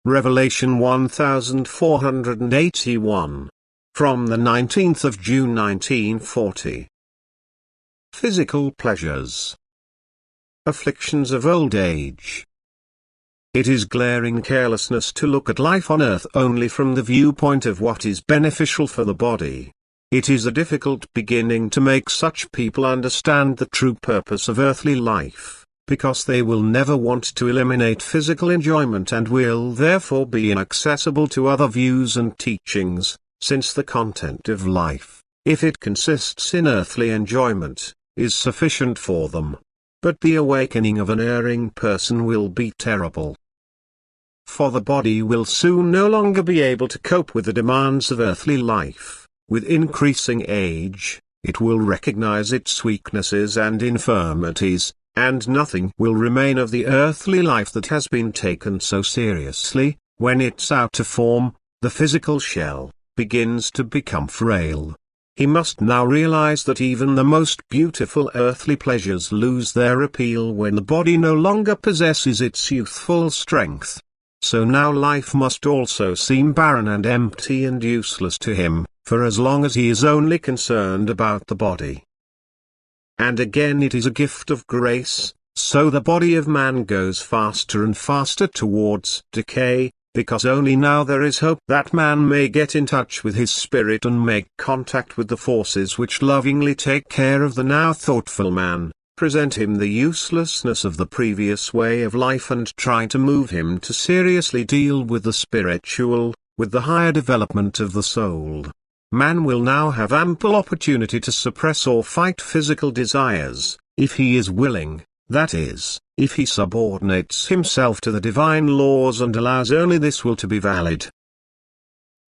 Revelation 1481. From the 19th of June 1940. Physical pleasures. Afflictions of old age. It is glaring carelessness to look at life on earth only from the viewpoint of what is beneficial for the body. It is a difficult beginning to make such people understand the true purpose of earthly life, because they will never want to eliminate physical enjoyment and will therefore be inaccessible to other views and teachings, since the content of life, if it consists in earthly enjoyment, is sufficient for them. But the awakening of an erring person will be terrible. For the body will soon no longer be able to cope with the demands of earthly life. With increasing age, it will recognize its weaknesses and infirmities, and nothing will remain of the earthly life that has been taken so seriously. When its outer form, the physical shell, begins to become frail. He must now realize that even the most beautiful earthly pleasures lose their appeal when the body no longer possesses its youthful strength. So now life must also seem barren and empty and useless to him, for as long as he is only concerned about the body. And again, it is a gift of grace, so the body of man goes faster and faster towards decay, because only now there is hope that man may get in touch with his spirit and make contact with the forces which lovingly take care of the now thoughtful man, present him the uselessness of the previous way of life and try to move him to seriously deal with the spiritual, with the higher development of the soul. Man will now have ample opportunity to suppress or fight physical desires, if he is willing, that is, if he subordinates himself to the divine laws and allows only this will to be valid.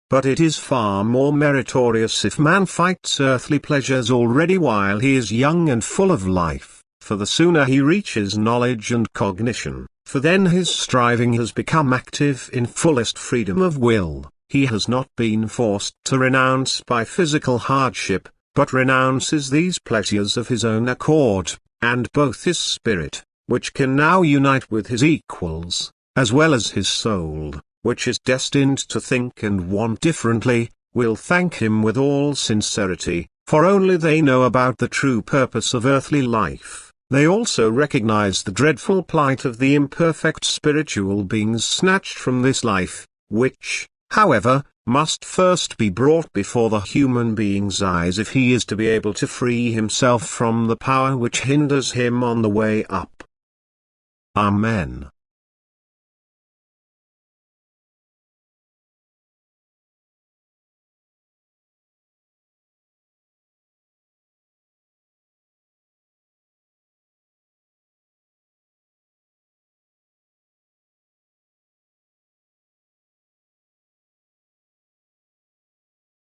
But it is far more meritorious if man fights earthly pleasures already while he is young and full of life, for the sooner he reaches knowledge and cognition, for then his striving has become active in fullest freedom of will. He has not been forced to renounce by physical hardship, but renounces these pleasures of his own accord, and both his spirit, which can now unite with his equals, as well as his soul, which is destined to think and want differently, will thank him with all sincerity, for only they know about the true purpose of earthly life. They also recognize the dreadful plight of the imperfect spiritual beings snatched from this life, which, however, must first be brought before the human being's eyes if he is to be able to free himself from the power which hinders him on the way up. Amen.